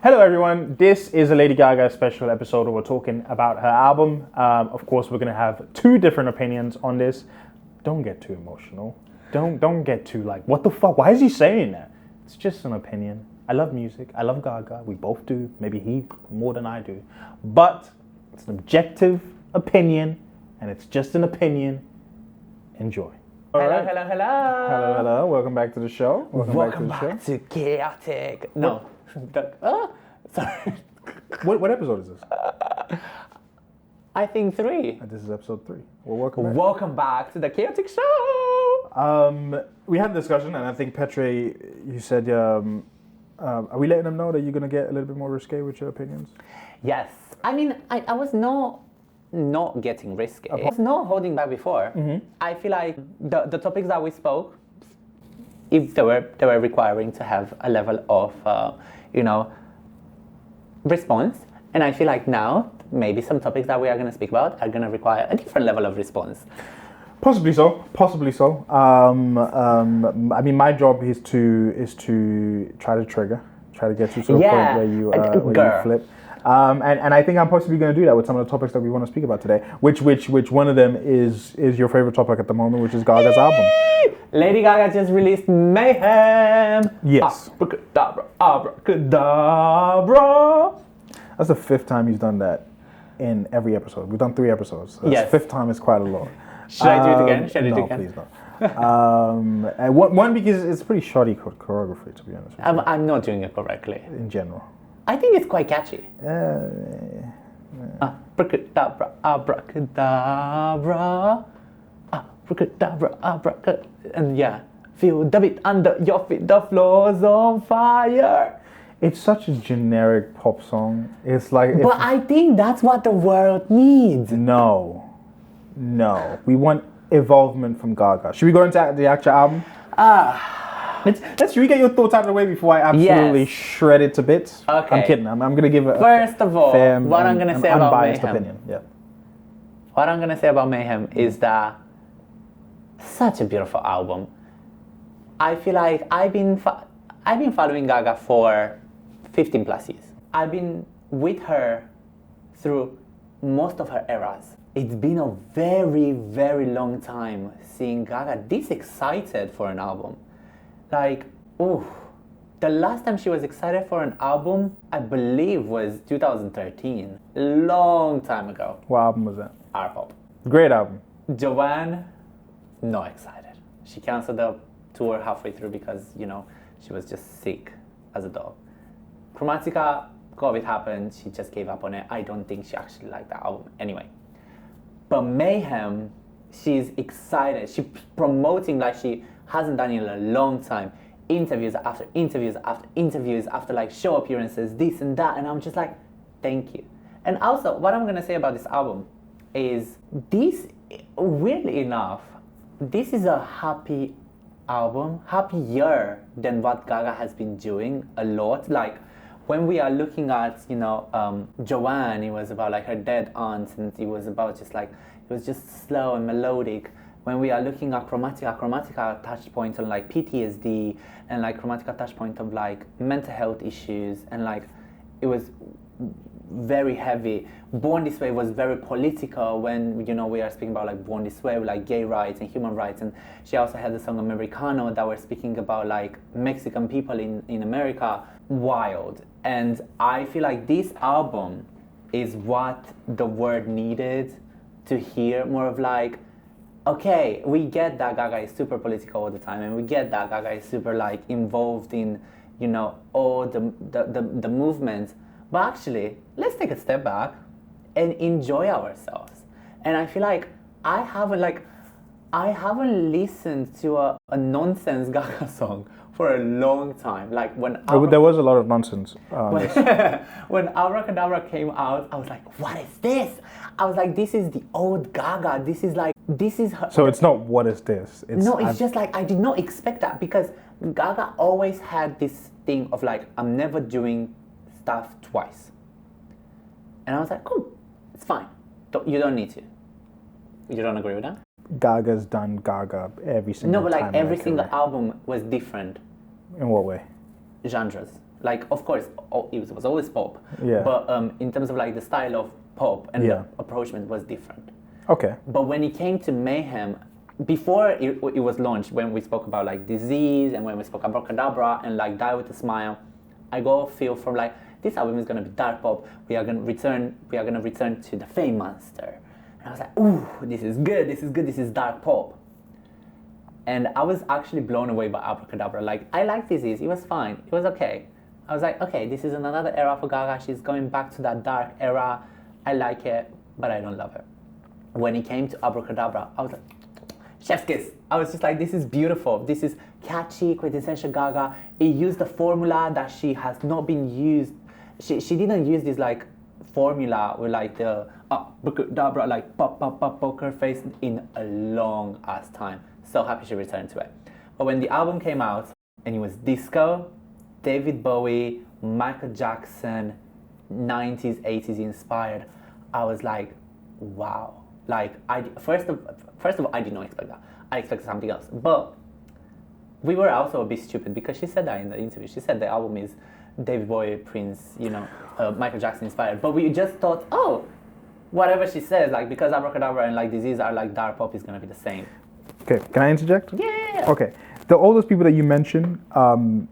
Hello everyone, this is a Lady Gaga special episode where we're talking about her album. Of course, we're going to have two different opinions on this. Don't get too emotional. Don't get too like, what the fuck? Why is he saying that? It's just an opinion. I love music. I love Gaga. We both do. Maybe he more than I do. But it's an objective opinion, and it's just an opinion. Enjoy. Hello, hello, hello. Hello, hello. Welcome back to the show. Welcome back to Chaotic. No. Sorry. What episode is this? I think 3. This is episode 3. Well, welcome back. Welcome back to the Chaotic Show. We had a discussion, and I think Petre, you said, are we letting them know that you're going to get a little bit more risque with your opinions? Yes. I mean, I was not getting risky. I was not holding back before. Mm-hmm. I feel like the topics that we spoke, if they were requiring to have a level of, response. And I feel like now, maybe some topics that we are going to speak about are going to require a different level of response. Possibly so. I mean, my job is to try to get you to a point where you flip. And I think I'm possibly going to do that with some of the topics that we want to speak about today. Which one of them is your favorite topic at the moment, which is Gaga's album. Lady Gaga just released Mayhem. Yes. Abracadabra. That's the 5th time he's done that in every episode. We've done 3 episodes. So yes. 5th time is quite a lot. Should I do it again? No, please don't. And one, because it's pretty shoddy choreography, to be honest with you. I'm not doing it correctly. In general. I think it's quite catchy. Abracadabra, abracadabra, abracadabra, abracadabra. And yeah, feel the beat under your feet, the floor's on fire. It's such a generic pop song. It's like... But I think that's what the world needs. No. We want evolvement from Gaga. Should we go into the actual album? Should we get your thoughts out of the way before I absolutely shred it to bits? Okay. I'm kidding. I'm going to give it First of all, fair, what I'm going to say about unbiased Mayhem. opinion. Yeah. What I'm going to say about Mayhem is that such a beautiful album. I feel like I've been following Gaga for 15 plus years. I've been with her through most of her eras. It's been a very, very long time seeing Gaga this excited for an album. Like, the last time she was excited for an album, I believe, was 2013. Long time ago. What album was that? Our Pop. Great album. Joanne, not excited. She canceled the tour halfway through because, she was just sick as a dog. Chromatica, COVID happened, she just gave up on it. I don't think she actually liked the album anyway. But Mayhem, she's excited. She's promoting like she hasn't done it in a long time. Interviews after interviews after interviews after like show appearances, this and that. And I'm just like, thank you. And also, what I'm going to say about this album is this, weirdly enough, this is a happy album, happier than what Gaga has been doing a lot. Like, when we are looking at, Joanne, it was about like her dead aunt, and it was about just like, it was just slow and melodic. When we are looking at Chromatica touched point on like PTSD, and like Chromatica touched point of like mental health issues, and like, it was very heavy. Born This Way was very political when, we are speaking about like Born This Way, like gay rights and human rights. And she also had the song Americano that were speaking about like Mexican people in America. Wild. And I feel like this album is what the world needed to hear, more of like, okay, we get that Gaga is super political all the time, and we get that Gaga is super like involved in, all the movements. But actually, let's take a step back and enjoy ourselves. And I feel like I haven't listened to a nonsense Gaga song for a long time. Like there was a lot of nonsense. When Abracadabra came out, I was like, what is this? I was like, this is the old Gaga. This is her. So it's not what is this? It's just like, I did not expect that, because Gaga always had this thing of like, I'm never doing stuff twice. And I was like, cool, it's fine. You don't need to. You don't agree with that? Gaga's done Gaga every single time. No, but like every single album was different. In what way? Genres. Like, of course, it was always pop. Yeah. But in terms of like the style of pop and Yeah. the approachment was different. Okay. But when it came to Mayhem, before it was launched, when we spoke about like Disease and when we spoke about Abracadabra and like Die With A Smile, I got a feel from like, this album is gonna be dark pop. We are gonna return to the Fame Monster. And I was like, ooh, this is good, this is dark pop. And I was actually blown away by Abracadabra. Like, I like Disease, it was fine, it was okay. I was like, okay, this is another era for Gaga, she's going back to that dark era. I like it, but I don't love it. When it came to Abracadabra, I was like, chef's kiss. I was just like, this is beautiful. This is catchy, quintessential Gaga. It used the formula that she has not been used. She didn't use this like formula with like the Abracadabra, like pop, pop, pop, poker face in a long ass time. So happy she returned to it. But when the album came out and it was disco, David Bowie, Michael Jackson, 90s, 80s inspired, I was like, wow. Like, first of all, I did not expect that. I expected something else. But we were also a bit stupid because she said that in the interview. She said the album is David Bowie, Prince, Michael Jackson inspired. But we just thought, oh, whatever she says, like, because Abracadabra and like Disease are like dark pop, is gonna be the same. Okay, can I interject? Yeah. Okay, all those people that you mentioned, in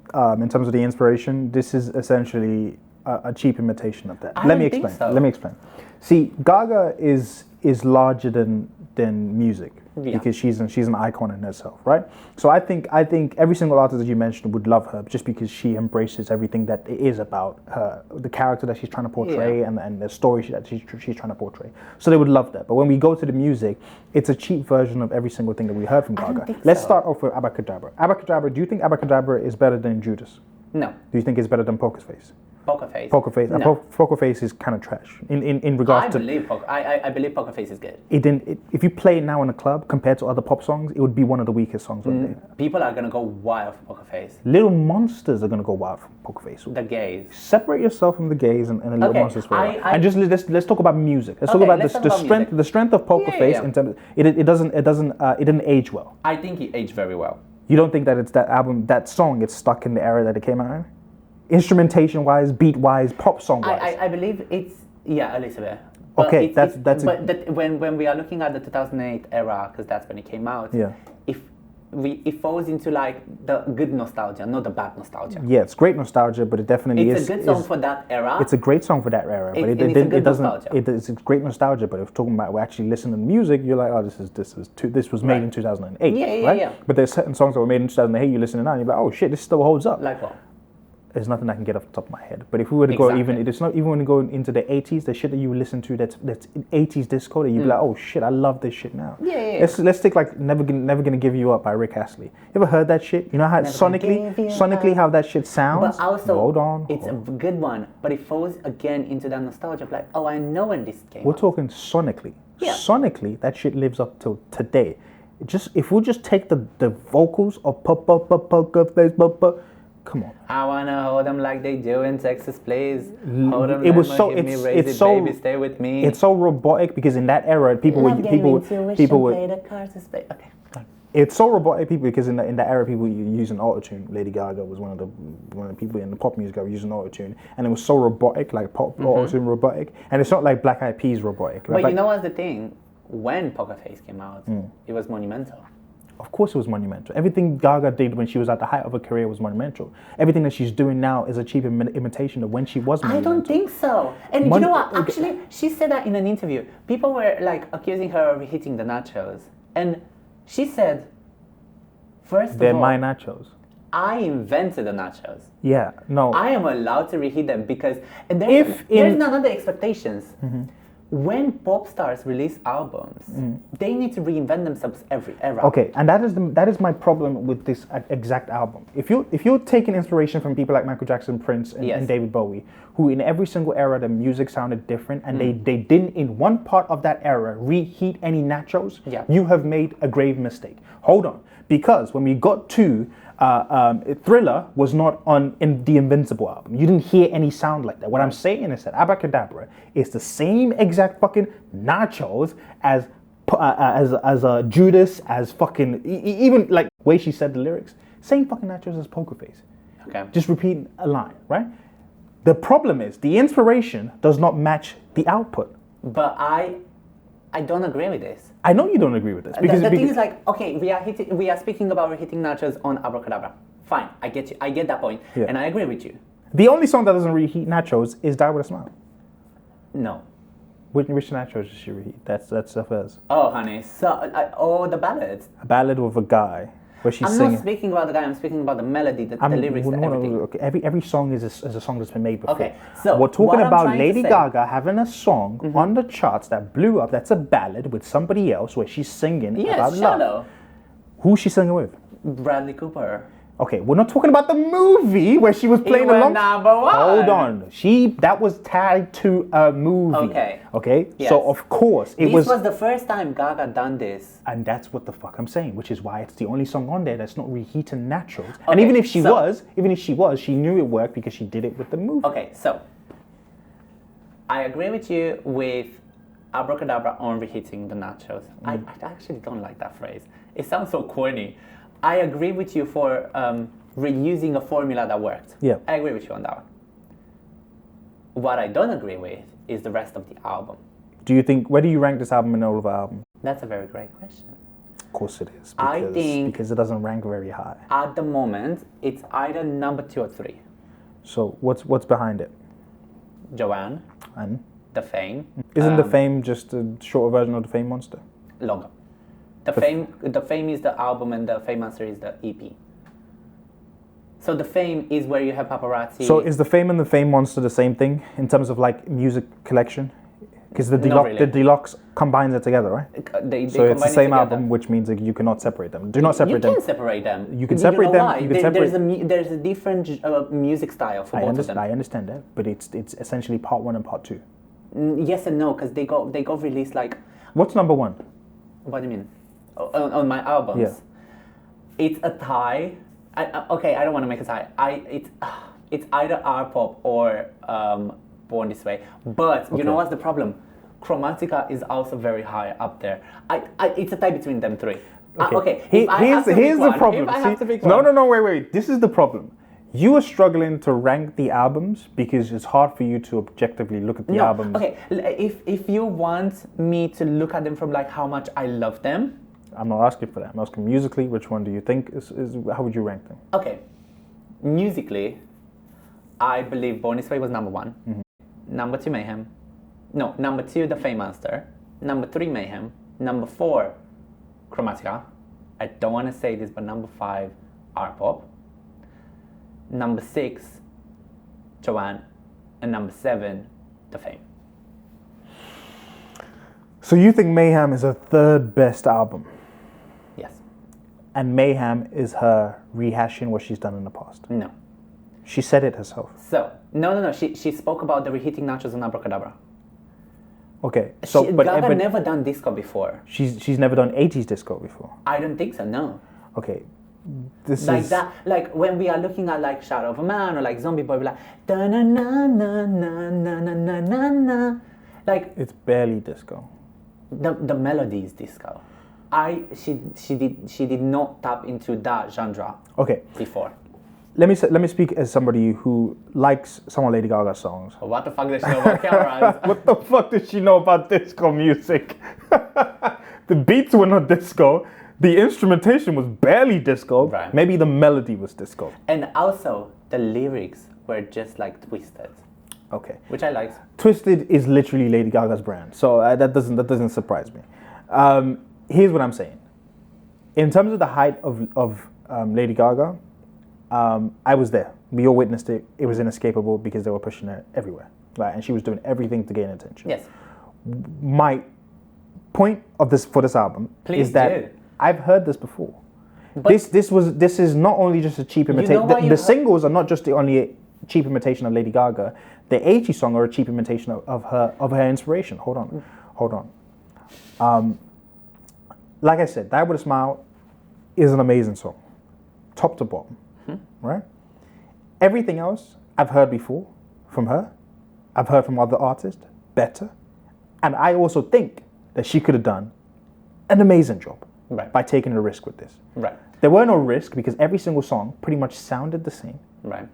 terms of the inspiration, this is essentially a cheap imitation of that. Let me explain. See, Gaga is larger than music because she's an icon in herself, right? So I think every single artist that you mentioned would love her just because she embraces everything that it is about her, the character that she's trying to portray and the story that she's trying to portray. So they would love that. But when we go to the music, it's a cheap version of every single thing that we heard from Gaga. Let's start off with Abracadabra. Abracadabra. Do you think Abracadabra is better than Judas? No. Do you think it's better than Poker Face? Poker Face. Poker Face. No. Poker Face is kind of trash in regards to. I believe Poker Face is good. If you play it now in a club compared to other pop songs, it would be one of the weakest songs. People are gonna go wild for Poker Face. Little Monsters are gonna go wild for Poker Face. The gays. Separate yourself from the gays and the Little Monsters for a while. And just let's talk about music. Let's talk about the strength of Poker Face in terms of, it didn't age well. I think it aged very well. You don't think that it's that album, that song, it's stuck in the era that it came out in? Instrumentation wise, beat wise, pop song wise. I believe it's a little bit. But okay, that's. When we are looking at the 2008 era, because that's when it came out. Yeah. It falls into like the good nostalgia, not the bad nostalgia. Yeah, it's great nostalgia, but it definitely is. It's a good song for that era. It's a great song for that era, but it doesn't. It's great nostalgia, but if we're talking about we're actually listening to music, you're like, oh, this was made in 2008, right? Yeah. But there's certain songs that were made in 2008. You listen to now, and you're like, oh shit, this still holds up. Like what? There's nothing I can get off the top of my head. But if we were to go it's not even when you go into the 80s, the shit that you listen to that's 80s disco, that you'd be like, oh shit, I love this shit now. Yeah. Let's take like Never Gonna Give You Up by Rick Astley. You ever heard that shit? You know how sonically how that shit sounds? But also, hold on. It's a good one, but it falls again into that nostalgia of like, oh, I know when this came We're out. talking sonically. Yeah. Sonically, that shit lives up till today. If we just take the vocals of Poker Face, come on. I wanna hold them like they do in Texas, please. Hold them. It's so baby, stay with me. It's so robotic because in that era, people were. Okay. It's so robotic, people, because in that era, people were using autotune. Lady Gaga was one of the people in the pop music that were using autotune, and it was so robotic, like pop autotune robotic, and it's not like Black Eyed Peas robotic. But you know what's the thing? When Poker Face came out, it was monumental. Of course it was monumental. Everything Gaga did when she was at the height of her career was monumental. Everything that she's doing now is a cheap imitation of when she was monumental. I don't think so. And you know what? Actually, she said that in an interview. People were like accusing her of hitting the nachos. And she said, first they're of all, my nachos. I invented the nachos. Yeah, no. I am allowed to reheat them because there's none of the expectations. Mm-hmm. When pop stars release albums, they need to reinvent themselves every era. Okay, and that is my problem with this exact album. If you're taking inspiration from people like Michael Jackson, Prince, and David Bowie, who in every single era the music sounded different, and they didn't in one part of that era reheat any nachos, you have made a grave mistake. Hold on, because when we got to Thriller was not in the Invincible album. You didn't hear any sound like that. What I'm saying is that Abracadabra is the same exact fucking nachos as Judas, as fucking even like way she said the lyrics. Same fucking nachos as Poker Face. Okay. Just repeat a line, right? The problem is the inspiration does not match the output. But I don't agree with this. I know you don't agree with this The thing is like, okay, we are speaking about hitting nachos on Abracadabra. Fine, I get you. I get that point, and I agree with you. The only song that doesn't reheat nachos is Die With A Smile. No. Which nachos does she reheat? That's the first. Oh, honey. So, the ballads. A ballad with a guy where she's I'm singing. not speaking about the guy. I'm speaking about the melody, the lyrics, everything. Okay, every song is a song that's been made before. Okay, so we're talking what I'm about trying to Lady say- Gaga having a song on the charts that blew up. That's a ballad with somebody else where she's singing Yes, about Shallow. love. Who's she singing with? Bradley Cooper. Okay, we're not talking about the movie where she was playing went along. number one. Hold on, that was tied to a movie. Okay. Okay. Yes. So of course it This was the first time Gaga done this. and that's what the fuck I'm saying, which is why it's the only song on there that's not reheating naturals. And Okay, even if she so- was, she knew it worked because she did it with the movie. Okay, so I agree with you with Abracadabra on reheating the nachos. I actually don't like that phrase. It sounds so corny. I agree with you for reusing a formula that worked. Yeah. I agree with you on that one. What I don't agree with is the rest of the album. Do you think, where do you rank this album in all of our album? That's a very great question. Of course it is. I think- because it doesn't rank very high. At the moment, it's either number 2 or 3. So what's behind it? Joanne, And The Fame. isn't the Fame just a shorter version of the Fame Monster? Longer. The Fame is the album and the Fame Monster is the EP. So the Fame is where you have paparazzi. So is the Fame and the Fame Monster the same thing in terms of like music collection? Because the Not really. deluxe combines it together, right? They So it's the combine it same together. album, which means that you cannot separate them. Do not separate You them. can separate them. You can separate them, Why? you can separate- There's a different music style for both of them. I understand that, but it's essentially part 1 and part 2. Yes and no, because they got released like. What's number 1? What do you mean? On my albums. Yeah. It's a tie. Okay, I don't want to make a tie. It's either R pop or Born This Way. But you know what's the problem? Chromatica is also very high up there. It's a tie between them three. Okay. Here's the problem. If I have to pick No, one. wait. This is the problem. You are struggling to rank the albums because it's hard for you to objectively look at the albums. Okay, if you want me to look at them from like how much I love them. I'm not asking for that. I'm asking musically, which one do you think is how would you rank them? Okay, musically, I believe Born This Way was number 1. Mm-hmm. Number 2, Mayhem. No, number 2, The Fame Monster. Number 3, Mayhem. Number 4, Chromatica. I don't want to say this, but number 5, R-pop. Number 6, Joanne. And number 7, The Fame. So you think Mayhem is her third best album, Yes. and Mayhem is her rehashing what she's done in the past? No. She said it herself. So, no. She spoke about the reheating nachos on Abracadabra. Okay, so Gaga never done disco before. she's never done 80s disco before. I don't think so, no. Okay, this Like is that, like when we are looking at like Shadow of a Man or like Zombie Boy, we're like da na na na na na na na na na. Like it's barely disco. the melody is disco. She did not tap into that genre Okay, before. let me speak as somebody who likes some of Lady Gaga's songs. What the fuck does she know about cameras? What the fuck does she know about disco music? The beats were not disco. The instrumentation was barely disco. Right. Maybe the melody was disco. And also the lyrics were just like twisted, Okay. which I liked. Twisted is literally Lady Gaga's brand, so that doesn't surprise me. Here's what I'm saying. In terms of the height of Lady Gaga, I was there. We all witnessed it. It was inescapable because they were pushing her everywhere, right? And she was doing everything to gain attention. Yes. My point of this for this album Please is that do. I've heard this before. But This is not only just a cheap imitation. know why you The heard- singles are not just the only cheap imitation of Lady Gaga. The 80s song are a cheap imitation of her inspiration. Hold on. Like I said, Die With A Smile is an amazing song, top to bottom, right? Everything else I've heard before from her. I've heard from other artists better, and I also think that she could have done an amazing job Right. by taking a risk with this. Right. there were no risk because every single song pretty much sounded the same. Right.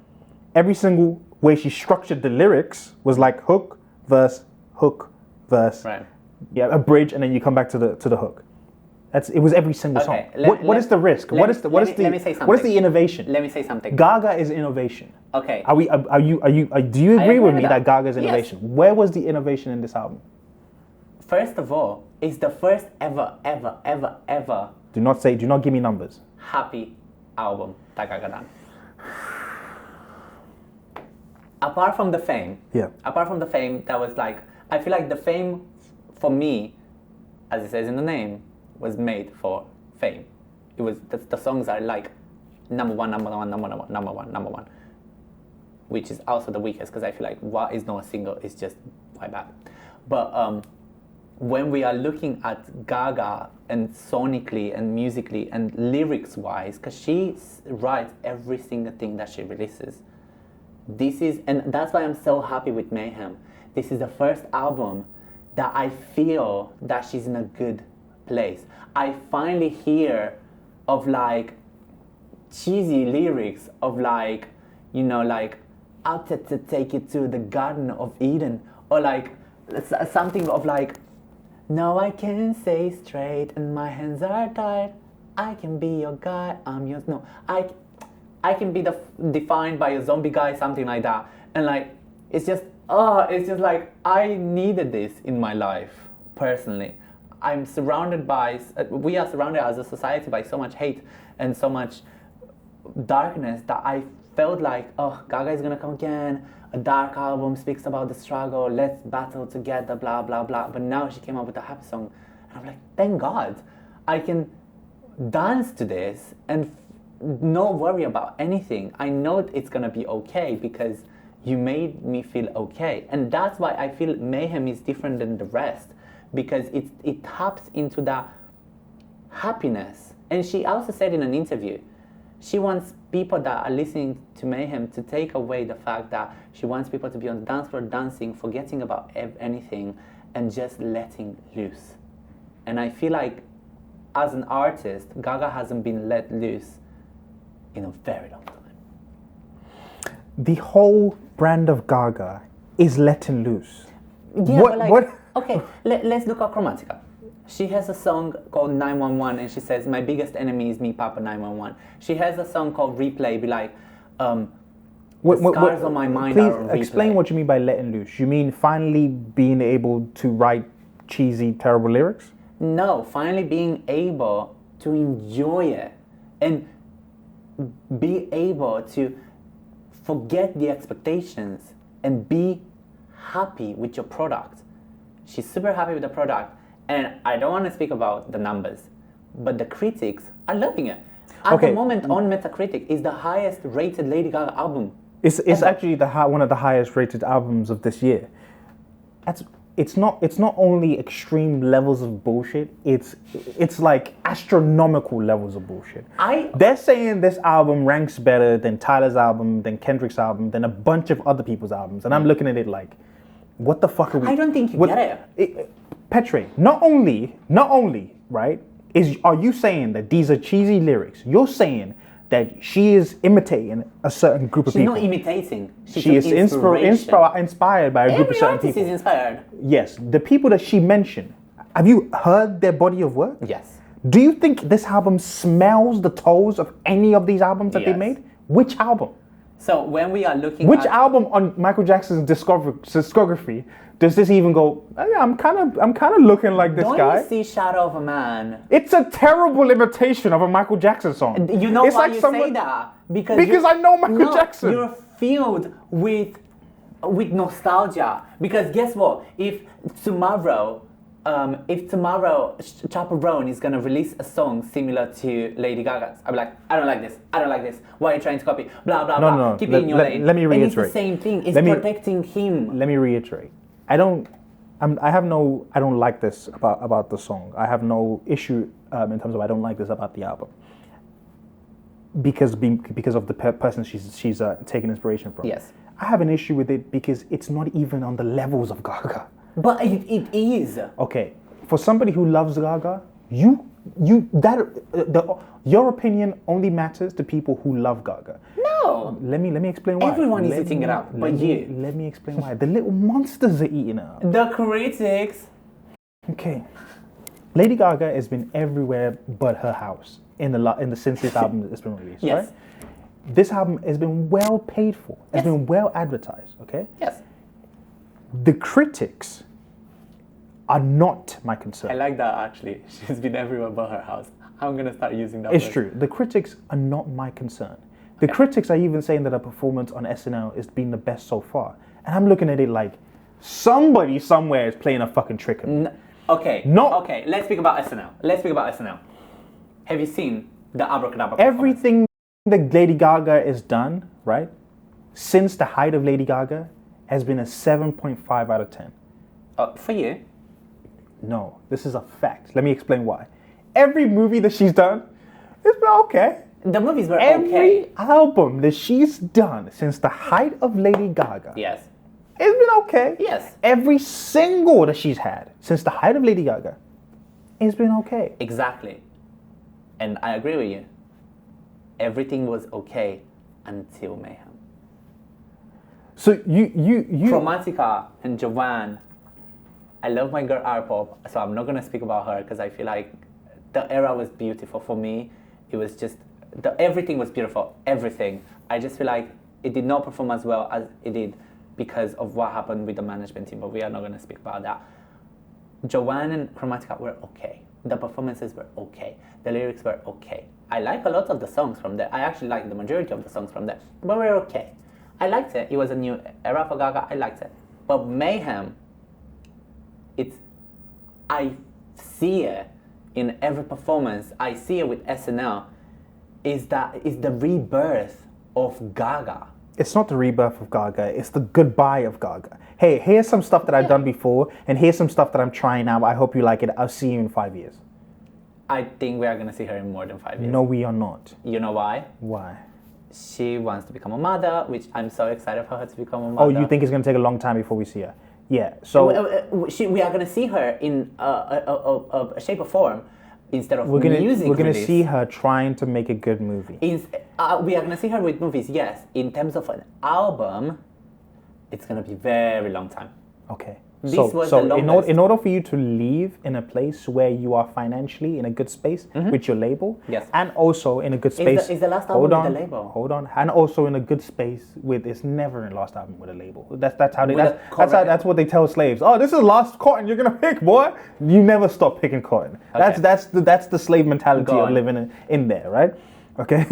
Every single way she structured the lyrics was like hook, verse, Right. yeah, a bridge, and then you come back to the hook. It was every single song. What is the risk? What is the innovation? Let me say something. Gaga is innovation. Okay. Do you agree with me that Gaga is innovation? Yes. Where was the innovation in this album? First of all, it's the first ever Do not give me numbers. happy album that Gaga done. Apart from the fame, that was like, I feel like the fame for me, as it says in the name, was made for fame. It was the songs are like number one, which is also the weakest because I feel like what is not a single is just quite bad. But when we are looking at Gaga and sonically and musically and lyrics wise, because she writes every single thing that she releases. And that's why I'm so happy with Mayhem. This is the first album that I feel that she's in a good place. I finally hear of like cheesy lyrics of like, you know, like out to take you to the Garden of Eden, or like something of like, no, I can't say straight and my hands are tied. I can be your guy, I'm yours. No, I can be defined by a zombie guy, something like that. And like, it's just like, I needed this in my life, personally. We are surrounded as a society by so much hate and so much darkness that I felt like, oh, Gaga is gonna come again, a dark album, speaks about the struggle, let's battle together, blah, blah, blah. But now she came up with a happy song. And I'm like, thank God, I can dance to this and not worry about anything. I know it's gonna be okay because you made me feel okay. And that's why I feel Mayhem is different than the rest, because it taps into that happiness. And she also said in an interview, she wants people that are listening to Mayhem to take away the fact that she wants people to be on the dance floor dancing, forgetting about anything, and just letting loose. And I feel like as an artist, Gaga hasn't been let loose in a very long time. The whole brand of Gaga is letting loose. Yeah, what? Okay, let's look at Chromatica. She has a song called 911 and she says, my biggest enemy is me, Papa 911. She has a song called Replay, be like, scars on my mind please are a replay. Explain what you mean by letting loose. You mean finally being able to write cheesy, terrible lyrics? No, finally being able to enjoy it and be able to forget the expectations and be happy with your product. She's super happy with the product, and I don't want to speak about the numbers, but the critics are loving it. At the moment on Metacritic is the highest rated Lady Gaga album. It's actually one of the highest rated albums of this year. It's not only extreme levels of bullshit, it's like astronomical levels of bullshit. They're saying this album ranks better than Tyler's album, than Kendrick's album, than a bunch of other people's albums, and I'm looking at it like, what the fuck are we? I don't think you get it. Petre, not only, right, are you saying that these are cheesy lyrics? You're saying that she is imitating a certain group of people. She's not imitating. She is inspired by a group of certain people. Every artist is inspired. Yes, the people that she mentioned, have you heard their body of work? Yes. Do you think this album smells the toes of any of these albums that they made? Which album? So when we are looking Which album on Michael Jackson's discography does this even go, oh, yeah, I'm kind of looking like this guy? Don't you see Shadow of a Man? It's a terrible imitation of a Michael Jackson song. You know why you say that? Because I know Michael Jackson. You're filled with nostalgia. Because guess what? If tomorrow Chaperone is gonna release a song similar to Lady Gaga's, I'm like, I don't like this. Why are you trying to copy? Blah blah blah. No. Keep it in your lane. Let me reiterate. And it's the same thing. It's protecting him. Let me reiterate. I don't like this about the song. I have no issue in terms of I don't like this about the album. Because of the person she's taking inspiration from. Yes. I have an issue with it because it's not even on the levels of Gaga. But it is. Okay, for somebody who loves Gaga, you Your opinion only matters to people who love Gaga. No. Let me explain why. Everyone is eating it up, but you. Let me explain why. The little monsters are eating it up. The critics. Okay. Lady Gaga has been everywhere but her house since this album has been released, Yes. right? This album has been well paid for. It's been well advertised, okay? Yes. The critics are not my concern. I like that actually. She's been everywhere but her house. I'm gonna start using that. It's word. true. The critics are not my concern. The critics are even saying that her performance on SNL has been the best so far. And I'm looking at it like somebody somewhere is playing a fucking trick on me. Okay. No. Okay, let's speak about SNL. Have you seen the Abracadabra performance? Everything that Lady Gaga has done, right, since the height of Lady Gaga, has been a 7.5 out of 10. For you? No, this is a fact. Let me explain why. Every movie that she's done, it's been okay. The movies were Every okay. album that she's done since the height of Lady Gaga, Yes. it's been okay. Yes. Every single that she's had since the height of Lady Gaga, it's been okay. Exactly. And I agree with you. Everything was okay until Mayhem. So you Chromatica and Joanne. I love my girl R-pop, so I'm not gonna speak about her because I feel like the era was beautiful for me. It was just everything was beautiful. Everything. I just feel like it did not perform as well as it did because of what happened with the management team. But we are not gonna speak about that. Joanne and Chromatica were okay. The performances were okay. The lyrics were okay. I like a lot of the songs from there. I actually like the majority of the songs from there. But we're okay. I liked it. It was a new era for Gaga. I liked it. But Mayhem, I see it in every performance. I see it with SNL. Is the rebirth of Gaga. It's not the rebirth of Gaga, it's the goodbye of Gaga. Hey, here's some stuff that I've done before, and here's some stuff that I'm trying now. I hope you like it. I'll see you in 5 years. I think we are going to see her in more than 5 years. No, we are not. You know why? Why? She wants to become a mother, which I'm so excited for her to become a mother. Oh, you think it's going to take a long time before we see her? Yeah, so... we are going to see her in a shape or form instead of music We're going to release. see her trying to make a good movie. We are going to see her with movies, yes. In terms of an album, it's going to be very long time. Okay. This So was the in longest. order for you to leave in a place where you are financially in a good space with your label, Yes. and also in a good space... Is the last album with the label? Hold on. And also in a good space with... It's never a last album with a label. That's how they... With That's what they tell slaves. Oh, this is last cotton you're going to pick, boy. You never stop picking cotton. Okay. That's the slave mentality Go of on. living in there, right? Okay?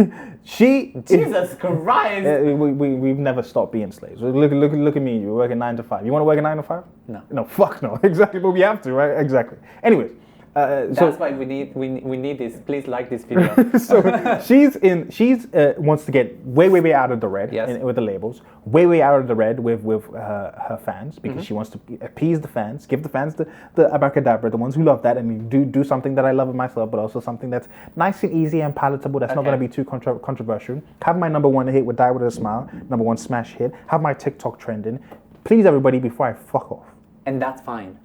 Jesus Christ! We've never stopped being slaves. Look at me. You're working 9 to 5. You want to work a 9 to 5? No. No, fuck no. Exactly, but we have to, right? Exactly. Anyways, That's why we need this. Please like this video. so she's wants to get way out of the red with the labels, way out of the red with her fans because she wants to appease the fans, give the fans the abracadabra, the ones who love that, and do something that I love in myself, but also something that's nice and easy and palatable. That's not going to be too controversial. Have my number one hit with Die With A Smile, number one smash hit. Have my TikTok trending. Please everybody before I fuck off. And that's fine.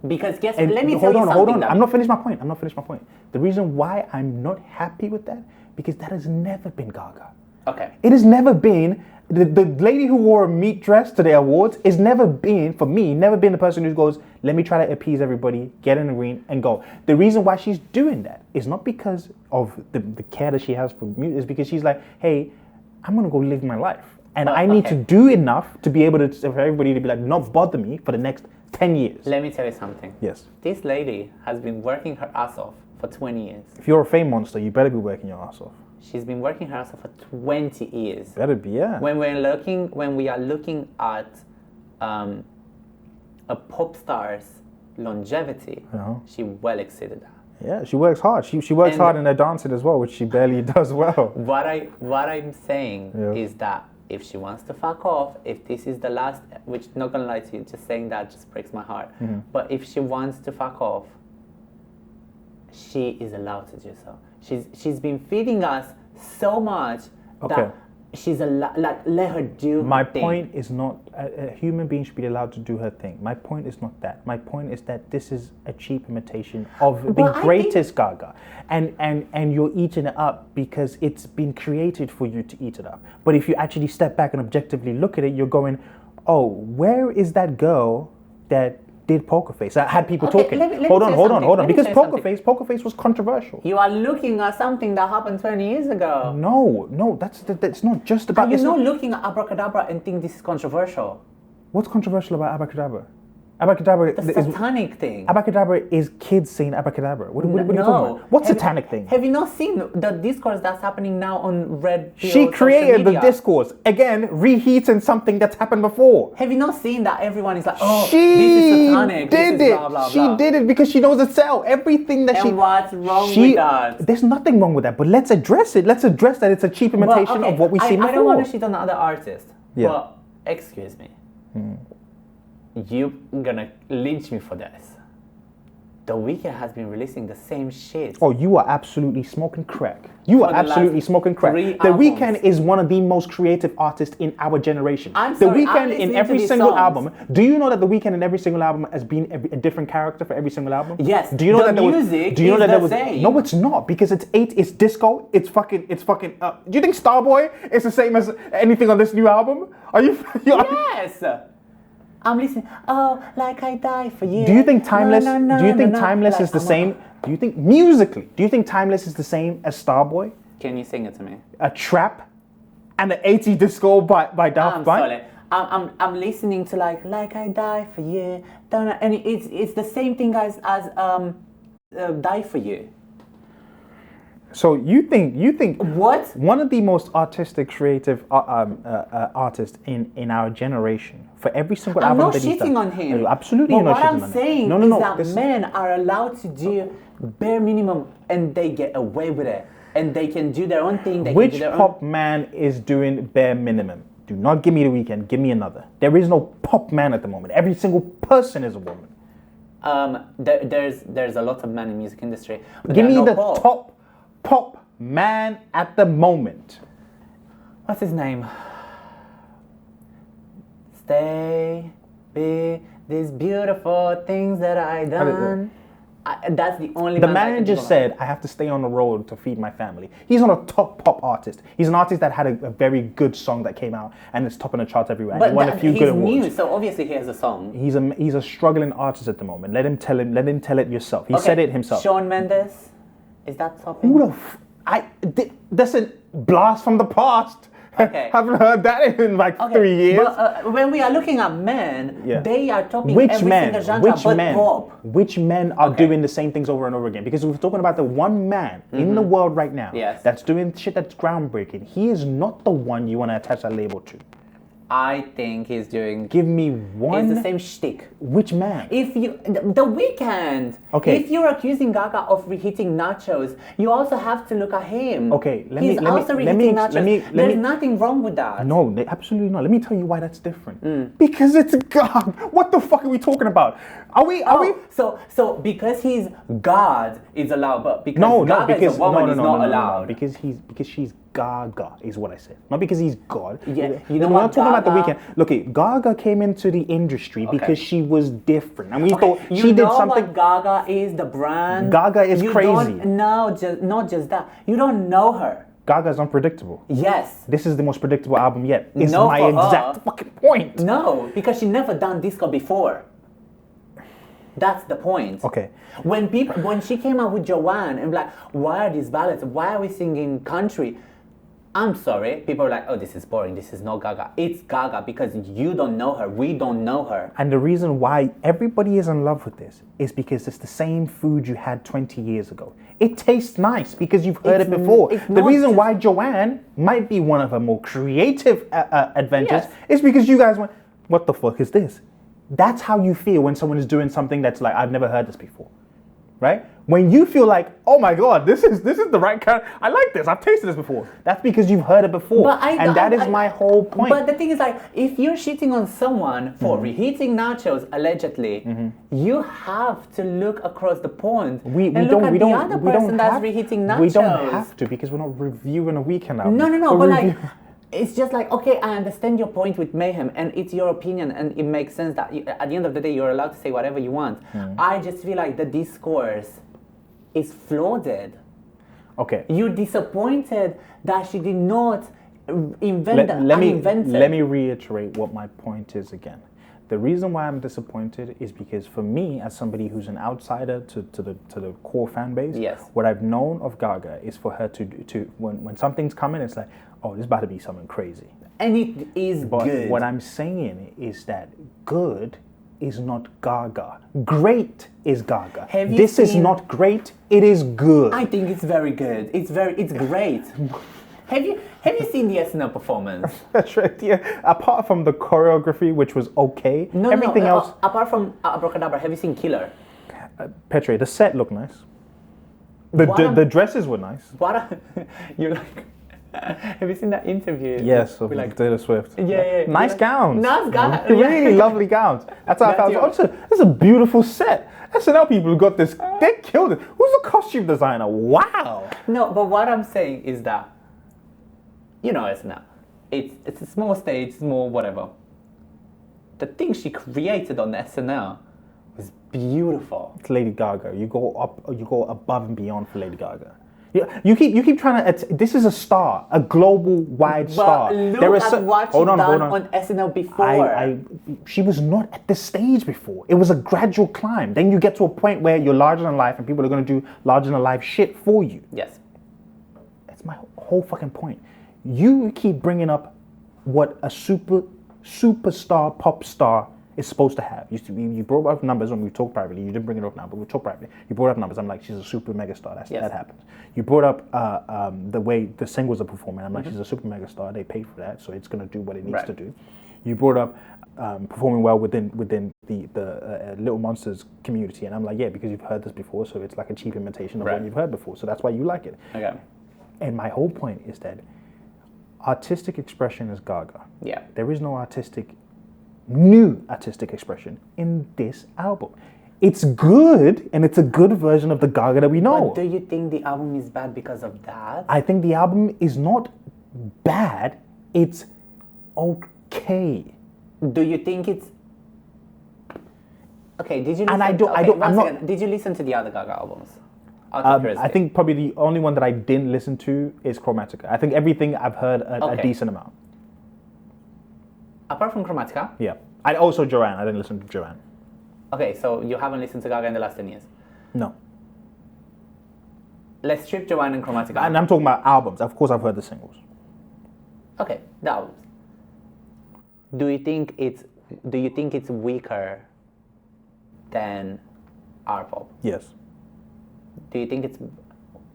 Because let me tell you hold on. something. I'm not finished my point. The reason why I'm not happy with that, because that has never been Gaga. Okay. It has never been, the lady who wore a meat dress to the awards is never been the person who goes, let me try to appease everybody, get in the ring and go. The reason why she's doing that is not because of the care that she has for music, it's because she's like, hey, I'm going to go live my life. And I need to do enough to be able to, for everybody to be like, not bother me for the next 10 years. Let me tell you something. Yes. This lady has been working her ass off for 20 years. If you're a fame monster, you better be working your ass off. She's been working her ass off for 20 years. Better be, yeah. When we are looking at a pop star's longevity, she well exceeded that. Yeah, she works hard. She works hard in her dancing as well, which she barely does well. What I'm saying is that if she wants to fuck off, if this is the last, which not gonna lie to you, just saying that just breaks my heart. But if she wants to fuck off, she is allowed to do so. She's been feeding us so much that she's like, let her do her My thing. point is not a human being should be allowed to do her thing. My point is not that. My point is that this is a cheap imitation of the greatest Gaga, and you're eating it up because it's been created for you to eat it up. But if you actually step back and objectively look at it, you're going, oh, where is that girl that did Poker Face? I had people talking. Hold on. Because Poker Face was controversial. You are looking at something that happened 20 years ago. No, that's not just about. Are you not looking at Abracadabra and think this is controversial? What's controversial about Abracadabra? Abracadabra The satanic thing. Abracadabra is kids saying abracadabra. What are you talking about? What satanic thing? Have you not seen the discourse that's happening now on Red Pill She created social the discourse. Again, reheating something that's happened before. Have you not seen that everyone is like, oh, this is satanic, this is blah, blah, blah. She did it because she knows it sell. Everything that and what's wrong with that? There's nothing wrong with that, but let's address it. Let's address that it's a cheap imitation of what we've seen before. I don't want to shit on other artists, Yeah. but excuse me. You're gonna lynch me for this. The Weeknd has been releasing the same shit. Oh, you are absolutely smoking crack. You are absolutely smoking crack. The Weeknd is one of the most creative artists in our generation. The Weeknd in every single album. Do you know that The Weeknd in every single album has been a different character for every single album? Yes. Do you know that music is the same? No, it's not, because it's disco. It's fucking. Do you think Starboy is the same as anything on this new album? Are you? Yes. I'm listening. Oh, like I die for you. Do you think Timeless? No, do you think Timeless is the same? Do you think musically? Do you think Timeless is the same as Starboy? Can you sing it to me? A trap, and an 80 disco by Daft Punk. I'm listening to like I die for you. And it's the same thing as die for you. So you think what? One of the most artistic, creative artists in our generation, for every single album that he's done. I'm not shitting on him. Absolutely, but you're not shitting on him. what I'm saying is that men are allowed to do bare minimum, and they get away with it, and they can do their own thing. Which pop man is doing bare minimum? Do not give me The Weeknd. Give me another. There is no pop man at the moment. Every single person is a woman. There's a lot of men in the music industry. Give me the top pop man at the moment. What's his name? Stay, be these beautiful things that I done. That's the only. The man just said, "I have to stay on the road to feed my family." He's not a top pop artist. He's an artist that had a very good song that came out and it's top in the charts everywhere. But he won a few good awards. He's new, so obviously he has a song. He's a struggling artist at the moment. Let him tell it yourself. He said it himself. Shawn Mendes, is that topic? Who that's a blast from the past. Okay. Haven't heard that in like 3 years. But when we are looking at men, they are topping which every men? single genre Which but men? pop. Which men are doing the same things over and over again? Because we're talking about the one man in the world right now that's doing shit that's groundbreaking. He is not the one you want to attach that label to. I think he's doing. Give me one. It's the same shtick. Which man? If you, the Weeknd. Okay. If you're accusing Gaga of reheating nachos, you also have to look at him. Okay. He's also reheating nachos. There's nothing wrong with that. No, absolutely not. Let me tell you why that's different. Because it's God. What the fuck are we talking about? Are we? So because he's God, it's allowed, but because Gaga is a woman, is not allowed. Because she's Gaga is what I said. Not because he's God. Yeah, you know what? We're talking about The Weeknd. Look, Gaga came into the industry because she was different, and we thought she did something. What Gaga is, the brand. Gaga is crazy. Not just that. You don't know her. Gaga's unpredictable. Yes. This is the most predictable album yet. Is my exact fucking point. No, because she never done disco before. That's the point. Okay. When she came out with Joanne and like, why are these ballads? Why are we singing country? I'm sorry. People are like, oh, this is boring. This is not Gaga. It's Gaga because you don't know her. We don't know her. And the reason why everybody is in love with this is because it's the same food you had 20 years ago. It tastes nice because you've heard it before. The reason why Joanne might be one of her more creative adventures is because you guys went, what the fuck is this? That's how you feel when someone is doing something that's like, I've never heard this before, right? When you feel like, oh my God, this is the right kind. I like this. I've tasted this before. That's because you've heard it before, that is my whole point. But the thing is, like, if you're shitting on someone for reheating nachos allegedly, you have to look across the pond and look at the other person that's reheating nachos. We don't have to because we're not reviewing a Weeknd album. No. But like, it's just like, okay, I understand your point with Mayhem, and it's your opinion, and it makes sense that at the end of the day, you're allowed to say whatever you want. I just feel like the discourse is flawed. Okay. You're disappointed that she did not invent Let me reiterate what my point is again. The reason why I'm disappointed is because for me, as somebody who's an outsider to the core fan base, what I've known of Gaga is for her to when something's coming, it's like, oh, this is about to be something crazy. And it is but good. What I'm saying is that good is not Gaga. Great is Gaga. This is not great, it is good. I think it's very good. It's great. Have you seen the SNL performance? That's right, yeah. Apart from the choreography, which was okay, everything else... apart from Abracadabra, have you seen Killer? Petre, the set looked nice. The dresses were nice. You like... Have you seen that interview? Yes, of Taylor Swift. Yeah. Nice gowns. Nice gowns. Really lovely gowns. That's how I felt. Also, this is a beautiful set. SNL people who got this, they killed it. Who's the costume designer? Wow. No, but what I'm saying is that, you know SNL. It's a small stage, small whatever. The thing she created on SNL was beautiful. It's Lady Gaga. You go above and beyond for Lady Gaga. You keep trying to. This is a star, a global wide star. But look at what she done on SNL before. She was not at this stage before. It was a gradual climb. Then you get to a point where you're larger than life, and people are going to do larger than life shit for you. Yes. That's my whole fucking point. You keep bringing up what a superstar pop star is supposed to have. You brought up numbers when we talked privately. You didn't bring it up now, but we talked privately. You brought up numbers. I'm like, she's a super mega star. That happens. You brought up the way the singles are performing. I'm like, she's a super mega star. They paid for that, so it's going to do what it needs to do. You brought up performing well within the Little Monsters community, and I'm like, yeah, because you've heard this before, so it's like a cheap imitation of what you've heard before. So that's why you like it. Okay. And my whole point is that artistic expression is Gaga. Yeah. There is no new artistic expression in this album. It's good, and it's a good version of the Gaga that we know. But do you think the album is bad because of that? I think the album is not bad, it's okay. Do you think it's... Okay, did you listen... And did you listen to the other Gaga albums? I think probably the only one that I didn't listen to is Chromatica. I think everything I've heard a decent amount. Apart from Chromatica? Yeah. I also Joanne. I didn't listen to Joanne. Okay, so you haven't listened to Gaga in the last 10 years? No. Let's strip Joanne and Chromatica. And I'm talking about albums. Of course, I've heard the singles. Okay, the albums. Do you think it's weaker than our pop? Yes. Do you think it's...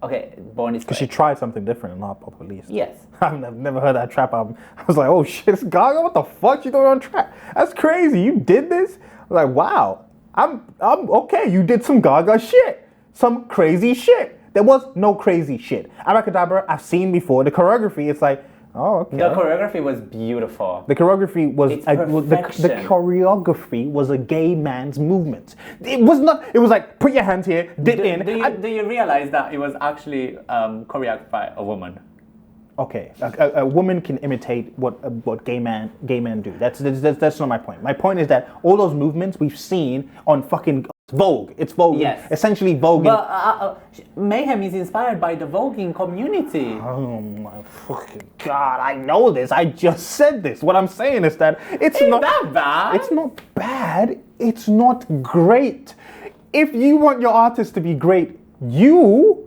Okay, Born is... Because she tried something different in our pop, at least. Yes. I've never heard that trap album. I was like, oh shit, it's Gaga? What the fuck you doing on trap? That's crazy. You did this? I was like, wow. I'm okay. You did some Gaga shit. Some crazy shit. There was no crazy shit. Abracadabra, I've seen before. The choreography, it's like, oh, okay. The choreography was beautiful. The choreography was the choreography was a gay man's movement. It was not. It was like, put your hands here, dip in. Do you realize that it was actually choreographed by a woman? Okay, a woman can imitate what gay men do. That's not my point. My point is that all those movements we've seen on fucking Vogue. It's Vogue. Yes. Essentially Vogue. But Mayhem is inspired by the voguing community. Oh my fucking God, I know this. I just said this. What I'm saying is that it's not that bad. It's not bad. It's not great. If you want your artist to be great, you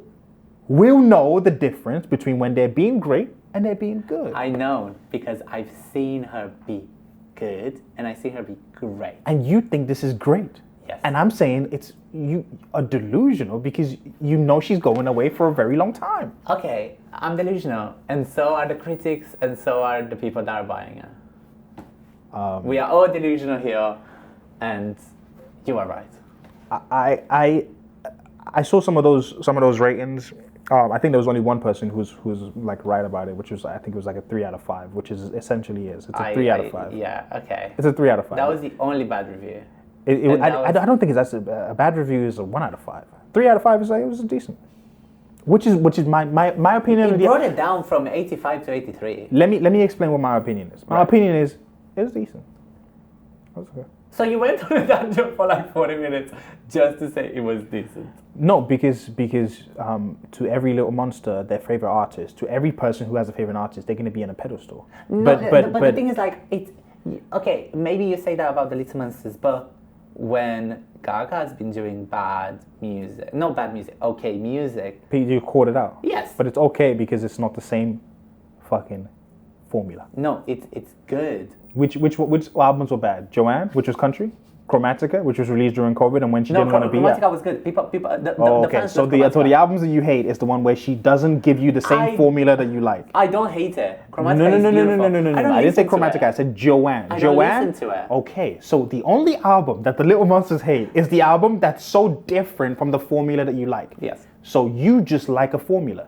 will know the difference between when they're being great and they're being good. I know, because I've seen her be good and I see her be great. And you think this is great. Yes. And I'm saying you are delusional because you know she's going away for a very long time. Okay, I'm delusional, and so are the critics, and so are the people that are buying it. We are all delusional here, and you are right. I saw some of those ratings. I think there was only one person who's like right about it, which was, I think it was like a 3 out of 5, which is essentially is. It's a 3 out of 5. Yeah, okay. It's a 3 out of 5. That was the only bad review. I don't think it's a bad review is a 1 out of 5. 3 out of 5 is like, it was decent. which is my opinion. It brought it down from 85 to 83. Let me explain what my opinion is. My opinion is it was decent. It was okay. So you went on a tangent for like 40 minutes just to say it was decent. No, because to every little monster, their favorite artist, to every person who has a favorite artist, they're going to be on a pedestal. No, but the thing is, like, it's okay. Maybe you say that about the Little Monsters, but when Gaga has been doing okay music. You called it out. Yes. But it's okay because it's not the same fucking formula. No, it's good. Which albums were bad? Joanne, which was country. Chromatica, which was released during COVID, and when she didn't want to be. Chromatica was good. The okay. fans So the albums that you hate is the one where she doesn't give you the same formula that you like. I don't hate it. Chromatica no. is beautiful. I didn't say Chromatica. I said Joanne. I don't listen to it. Okay, so the only album that the Little Monsters hate is the album that's so different from the formula that you like. Yes. So you just like a formula.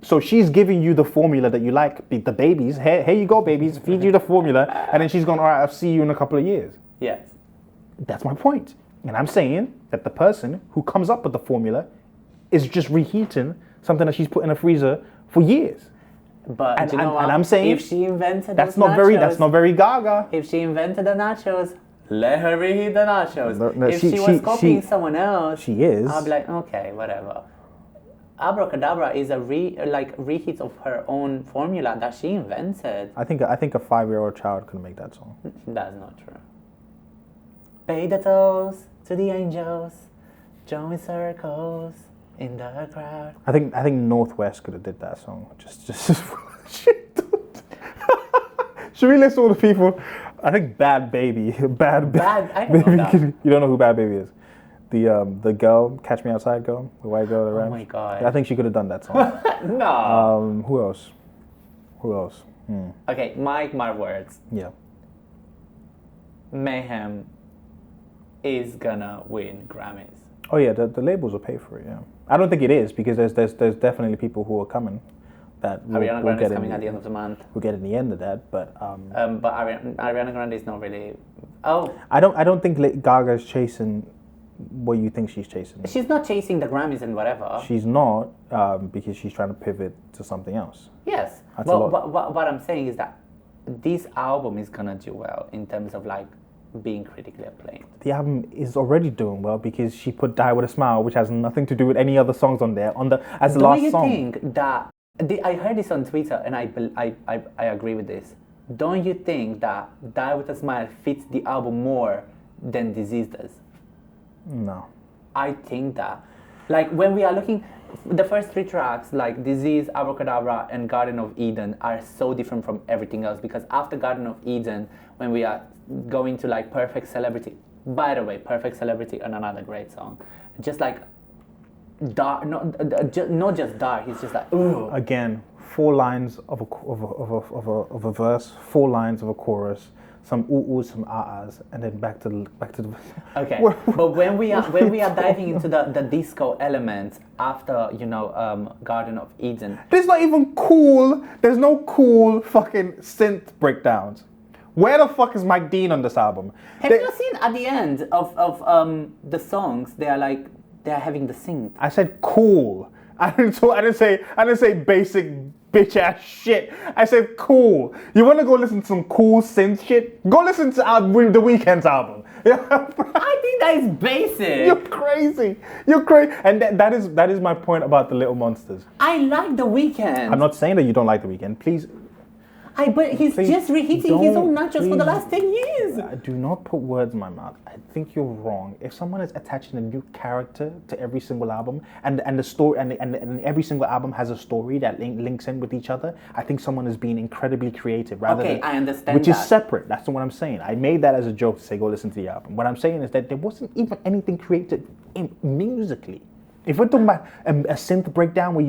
So she's giving you the formula that you like. The babies, here you go, babies. Feed you the formula, and then she's going, all right, I'll see you in a couple of years. Yes. That's my point. And I'm saying that the person who comes up with the formula is just reheating something that she's put in a freezer for years. But and, you know what? And I'm saying if she invented that's not very Gaga. If she invented the nachos, let her reheat the nachos. No, if she was copying someone else, she is. I'll be like, okay, whatever. Abracadabra is a reheat of her own formula that she invented. I think a 5-year-old child could make that song. That's not true. Pay the toast to the angels, join circles in the crowd. I think Northwest could have did that song. Just shit. Should we list all the people? I think Bad Baby. I don't know that. You don't know who Bad Baby is? The girl, Catch Me Outside girl, the white girl that ran. Oh my god. I think she could have done that song. No. Who else? Okay, mark my words. Yeah. Mayhem is gonna win Grammys. Oh yeah, the labels will pay for it. Yeah, I don't think it is because there's definitely people who are coming that Ariana Grande is coming at the end of the month. We'll get in the end of that, but Ariana Grande is not really. Oh, I don't think Gaga's chasing what you think she's chasing. She's not chasing the Grammys and whatever. She's not because she's trying to pivot to something else. Yes, but what I'm saying is that this album is gonna do well in terms of like being critically acclaimed. The album is already doing well because she put Die With A Smile, which has nothing to do with any other songs on there, as the last song. Don't you think that, I heard this on Twitter and I agree with this. Don't you think that Die With A Smile fits the album more than Disease does? No. I think that. Like when we are looking, the first 3 tracks, like Disease, Abracadabra, and Garden of Eden, are so different from everything else because after Garden of Eden, when we are going to like Perfect Celebrity, by the way, Perfect Celebrity and another great song, just like dark, not just dark, it's just like ooh. Again, 4 lines of a verse, 4 lines of a chorus, some ooh-oohs, some ah-ahs, and then back to the. Okay, but when we are diving into the disco elements after Garden of Eden, there's not even cool. There's no cool fucking synth breakdowns. Where the fuck is Mike Dean on this album? Have you seen at the end of the songs? They're having the synth. I said cool. I didn't say basic bitch ass shit. I said cool. You want to go listen to some cool synth shit? Go listen to The Weeknd's album. I think that is basic. You're crazy. And that is my point about the Little Monsters. I like The Weeknd. I'm not saying that you don't like The Weeknd. Please. But he's just reheating his own nachos for the last 10 years. Do not put words in my mouth. I think you're wrong. If someone is attaching a new character to every single album, and the story and every single album has a story that links in with each other, I think someone is being incredibly creative. I understand. Which is separate. That's what I'm saying. I made that as a joke to say go listen to the album. What I'm saying is that there wasn't even anything created musically. If we're talking about a synth breakdown where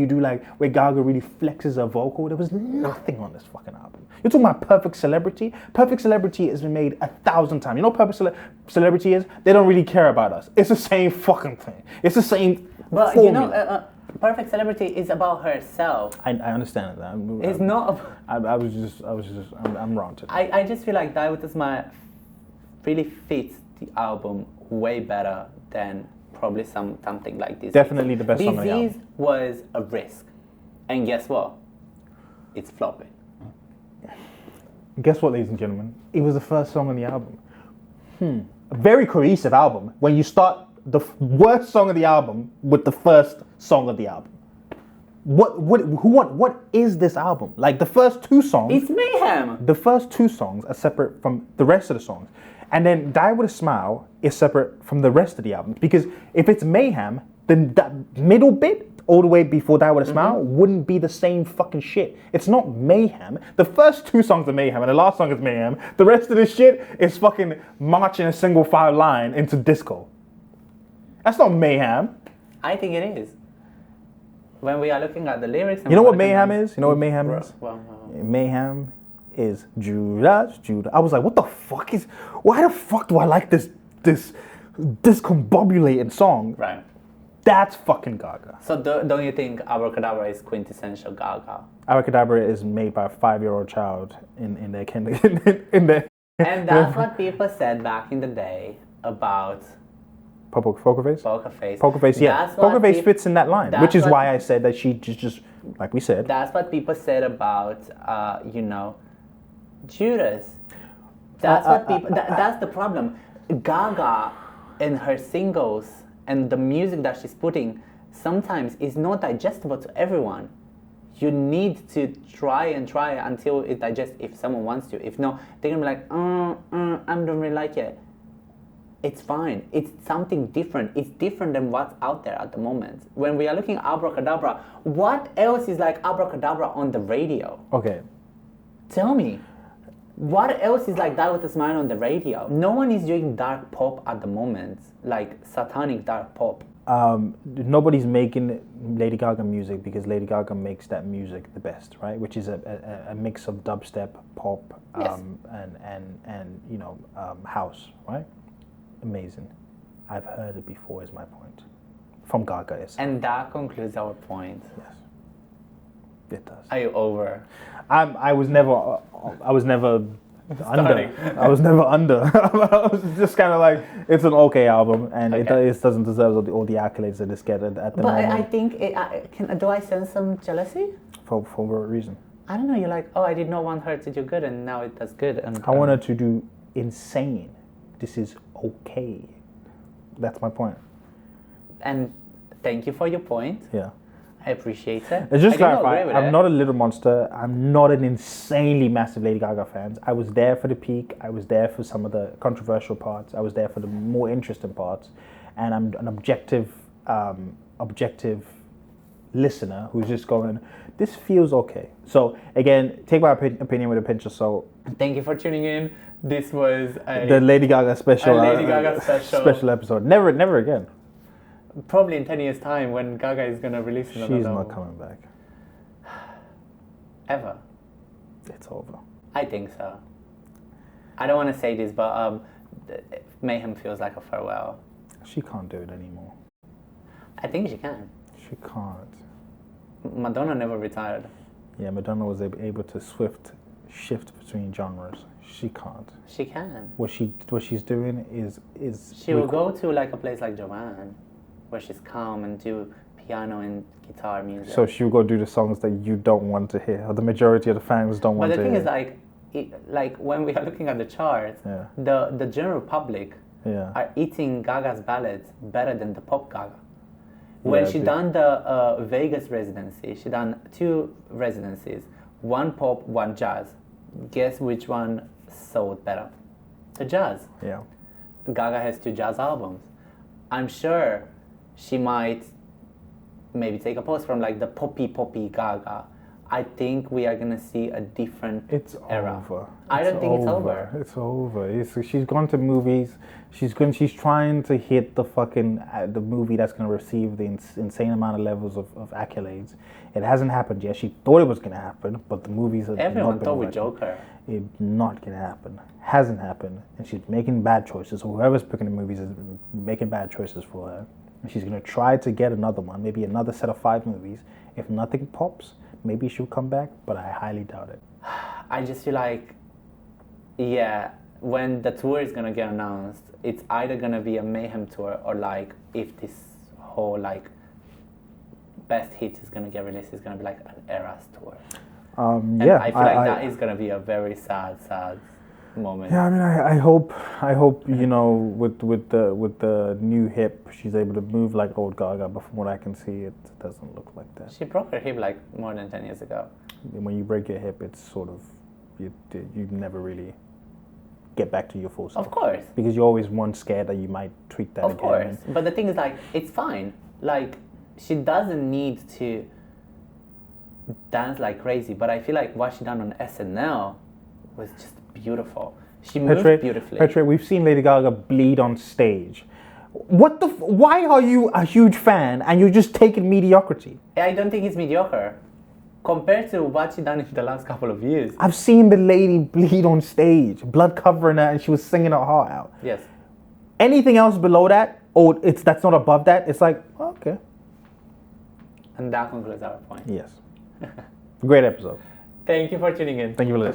where Gaga really flexes her vocal, there was nothing on this fucking album. You're talking about Perfect Celebrity. Perfect Celebrity has been made 1,000 times. You know what Perfect Celebrity is? They don't really care about us. It's the same fucking thing. It's the same formula. Perfect Celebrity is about herself. I understand that. It's not. I'm wrong today. I just feel like Die With A Smile really fits the album way better than probably something like this. Definitely the best song on the album. Disease was a risk. And guess what? It's flopping. Guess what, ladies and gentlemen? It was the first song on the album. A very cohesive album. When you start the worst song of the album with the first song of the album. What is this album? Like the first two songs. It's mayhem. The first two songs are separate from the rest of the songs. And then Die With A Smile is separate from the rest of the album. Because if it's mayhem, then that middle bit, all the way before Die With A Smile, wouldn't be the same fucking shit. It's not mayhem. The first two songs are mayhem, and the last song is mayhem. The rest of this shit is fucking marching a single file line into disco. That's not mayhem. I think it is. When we are looking at the lyrics... You know what mayhem is? You know what mayhem is? Well, Mayhem is Judas. I was like, what the fuck is... Why the fuck do I like this discombobulating song? right. That's fucking Gaga. So don't you think Abracadabra is quintessential Gaga? Abracadabra is made by a 5-year-old child in their kindergarten. And that's what people said back in the day about Poker Face? Poker Face. Poker Face, yeah. That's what Poker Face fits in that line, which is what- why I said that she just like we said. That's what people said about, Judas. That's what people. That's the problem. Gaga and her singles and the music that she's putting sometimes is not digestible to everyone. You need to try until it digests if someone wants to. If no, they're gonna be like, I don't really like it. It's fine. It's something different. It's different than what's out there at the moment. When we are looking at Abracadabra, what else is like Abracadabra on the radio? Okay. Tell me. What else is like that with a smile on the radio? No one is doing dark pop at the moment, like satanic dark pop. Nobody's making Lady Gaga music because Lady Gaga makes that music the best, right? Which is a mix of dubstep, pop, Yes. and house, right? Amazing. I've heard it before is my point. From Gaga itself. And that concludes our point. Yes. It does. Are you over? I was never under. Starting. I was never under. I was just kind of like, it's an okay album, and it doesn't deserve all the accolades that it's get at the But moment. I think, do I sense some jealousy? For what reason? I don't know, you're like, oh, I did not want her to do good, and now it does good. And I want her to do insane. This is okay. That's my point. And thank you for your point. Yeah. I appreciate it. Let's just I do not clarify, agree with I'm it. not a little monster. I'm not an insanely massive Lady Gaga fan. I was there for the peak. I was there for some of the controversial parts. I was there for the more interesting parts. And I'm an objective listener who's just going, this feels okay. So again, take my opinion with a pinch of salt. Thank you for tuning in. This was The Lady Gaga special. A Lady Gaga special. Special episode. Never again. probably in 10 years' time when Gaga is going to release another She's not album. coming back. Ever. It's over. I think so. I don't want to say this, but Mayhem feels like a farewell. She can't do it anymore. I think she can. She can't. Madonna never retired. Yeah, Madonna was able to shift between genres. She can't. She can. What she's doing is She will go to like a place like Joanne, where she's calm and do piano and guitar music. So she'll go do the songs that you don't want to hear, or the majority of the fans don't want But to the hear. thing is, like when we are looking at the charts, Yeah. the general public Yeah. are eating Gaga's ballads better than the pop Gaga. When Yeah, she the- done the Vegas residency, she done 2 residencies, one pop, one jazz. Guess which one sold better? The jazz. Yeah. Gaga has 2 jazz albums. I'm sure she might maybe take a pause from like the poppy Gaga. I think we are gonna see a different It's era. over. I don't think it's over. It's over. She's gone to movies. She's trying to hit the fucking the movie that's gonna receive the insane amount of levels of accolades. It hasn't happened yet. She thought it was gonna happen, but the movies have Everyone not been thought with working. Joker. It's not gonna happen. Hasn't happened, and she's making bad choices. Or whoever's picking the movies is making bad choices for her. And she's gonna try to get another one, maybe another set of 5 movies. If nothing pops, maybe she'll come back, but I highly doubt it. I just feel like, yeah, when the tour is gonna get announced, it's either gonna be a Mayhem tour or like if this whole like best hits is gonna get released, it's gonna be like an Eras tour. And Yeah, I feel like that is gonna be a very sad moment. Yeah, I mean, I hope you know, with the new hip, she's able to move like old Gaga. But from what I can see, it doesn't look like that. She broke her hip like more than 10 years ago. When you break your hip, it's sort of you never really get back to your full self. Of course. Because you're always one scared that you might tweak that again. Of course. But the thing is, like, it's fine. Like, she doesn't need to dance like crazy. But I feel like what she done on SNL was just beautiful. She moved beautifully. Petre, we've seen Lady Gaga bleed on stage. What the? Why are you a huge fan and you're just taking mediocrity? I don't think it's mediocre. Compared to what she done in the last couple of years. I've seen the lady bleed on stage, blood covering her, and she was singing her heart out. Yes. Anything else below that, or that's not above that, it's like, okay. And that concludes our point. Yes. Great episode. Thank you for tuning in. Thank you for listening.